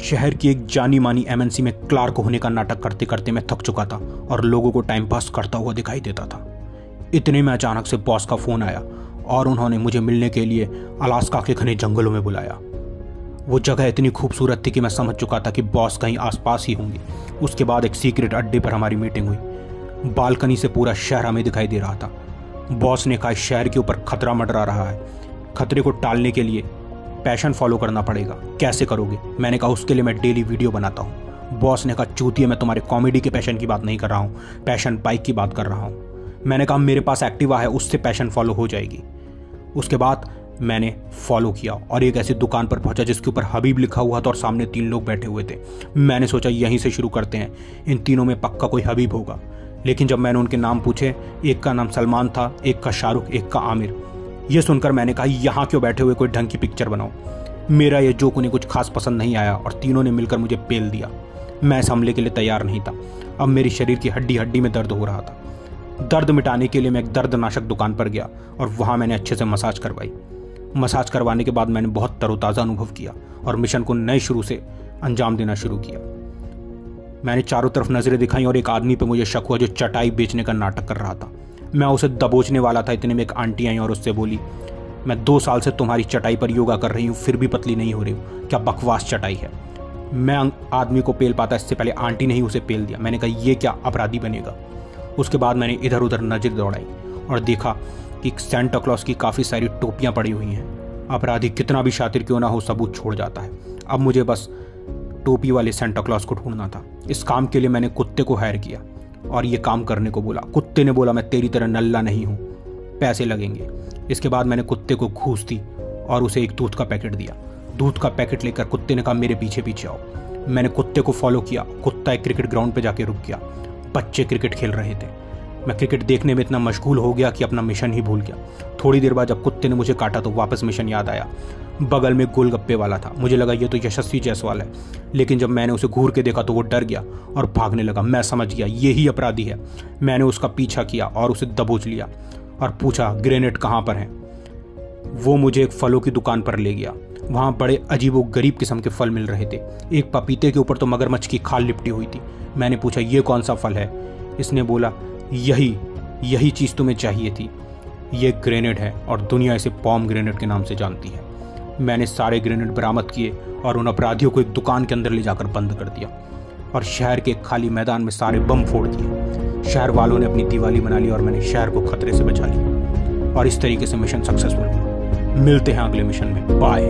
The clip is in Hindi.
शहर की एक जानी मानी एमएनसी में क्लार्क होने का नाटक करते करते मैं थक चुका था और लोगों को टाइम पास करता हुआ दिखाई देता था। इतने में अचानक से बॉस का फोन आया और उन्होंने मुझे मिलने के लिए अलास्का के घने जंगलों में बुलाया। वो जगह इतनी खूबसूरत थी कि मैं समझ चुका था कि बॉस कहीं आसपास ही होंगे। उसके बाद एक सीक्रेट अड्डे पर हमारी मीटिंग हुई। बालकनी से पूरा शहर हमें दिखाई दे रहा था। बॉस ने कहा शहर के ऊपर खतरा मंडरा रहा है, खतरे को टालने के लिए पैशन फॉलो करना पड़ेगा। कैसे करोगे? मैंने कहा उसके लिए मैं डेली वीडियो बनाता हूँ। बॉस ने कहा चूतिए, मैं तुम्हारे कॉमेडी के पैशन की बात नहीं कर रहा हूँ, पैशन बाइक की बात कर रहा हूँ। मैंने कहा मेरे पास एक्टिवा है, उससे पैशन फॉलो हो जाएगी। उसके बाद मैंने फॉलो किया और एक ऐसी दुकान पर पहुंचा जिसके ऊपर हबीब लिखा हुआ था और सामने 3 लोग बैठे हुए थे। मैंने सोचा यहीं से शुरू करते हैं, इन तीनों में पक्का कोई हबीब होगा। लेकिन जब मैंने उनके नाम पूछे, एक का नाम सलमान था, एक का शाहरुख, एक का आमिर। ये सुनकर मैंने कहा यहाँ क्यों बैठे हुए, कोई ढंग की पिक्चर बनाओ। मेरा ये जोक उन्हें कुछ खास पसंद नहीं आया और तीनों ने मिलकर मुझे पेल दिया। मैं इस हमले के लिए तैयार नहीं था। अब मेरी शरीर की हड्डी हड्डी में दर्द हो रहा था। दर्द मिटाने के लिए मैं एक दर्दनाशक दुकान पर गया और वहाँ मैंने अच्छे से मसाज करवाई। मसाज करवाने के बाद मैंने बहुत तरोताज़ा अनुभव किया और मिशन को नए शुरू से अंजाम देना शुरू किया। मैंने चारों तरफ नज़रें दिखाई और एक आदमी पे मुझे शक हुआ जो चटाई बेचने का नाटक कर रहा था। मैं उसे दबोचने वाला था, इतने में एक आंटी आई और उससे बोली, मैं 2 साल से तुम्हारी चटाई पर योगा कर रही हूँ, फिर भी पतली नहीं हो रही हूँ, क्या बकवास चटाई है। मैं आदमी को पेल पाता, इससे पहले आंटी ने ही उसे पेल दिया। मैंने कहा ये क्या अपराधी बनेगा। उसके बाद मैंने इधर उधर नज़र दौड़ाई और देखा कि सेंटा क्लॉज की काफ़ी सारी टोपियाँ पड़ी हुई हैं। अपराधी कितना भी शातिर क्यों ना हो, सबूत छोड़ जाता है। अब मुझे बस टोपी वाले सेंटा क्लॉज को ढूंढना था। इस काम के लिए मैंने कुत्ते को हायर किया और ये काम करने को बोला। कुत्ते ने बोला मैं तेरी तरह नल्ला नहीं हूँ, पैसे लगेंगे। इसके बाद मैंने कुत्ते को घूस दी और उसे एक दूध का पैकेट दिया। दूध का पैकेट लेकर कुत्ते ने कहा मेरे पीछे पीछे आओ। मैंने कुत्ते को फॉलो किया। कुत्ता एक क्रिकेट ग्राउंड पर जाके रुक गया। बच्चे क्रिकेट खेल रहे थे। मैं क्रिकेट देखने में इतना मशगूल हो गया कि अपना मिशन ही भूल गया। थोड़ी देर बाद जब कुत्ते ने मुझे काटा तो वापस मिशन याद आया। बगल में गोलगप्पे वाला था। मुझे लगा ये तो यशस्वी जायसवाल है, लेकिन जब मैंने उसे घूर के देखा तो वो डर गया और भागने लगा। मैं समझ गया ये ही अपराधी है। मैंने उसका पीछा किया और उसे दबोच लिया और पूछा ग्रेनेड कहाँ पर है। वो मुझे एक फलों की दुकान पर ले गया। वहाँ बड़े अजीबो गरीब किस्म के फल मिल रहे थे। एक पपीते के ऊपर तो मगरमच्छ की खाल लिपटी हुई थी। मैंने पूछा ये कौन सा फल है। इसने बोला यही चीज़ तुम्हें चाहिए थी, ये ग्रेनेड है और दुनिया इसे पॉम ग्रेनेड के नाम से जानती है। मैंने सारे ग्रेनेड बरामद किए और उन अपराधियों को एक दुकान के अंदर ले जाकर बंद कर दिया और शहर के एक खाली मैदान में सारे बम फोड़ दिए। शहर वालों ने अपनी दिवाली मना ली और मैंने शहर को खतरे से बचा लिया और इस तरीके से मिशन सक्सेसफुल हुआ। मिलते हैं अगले मिशन में। बाय।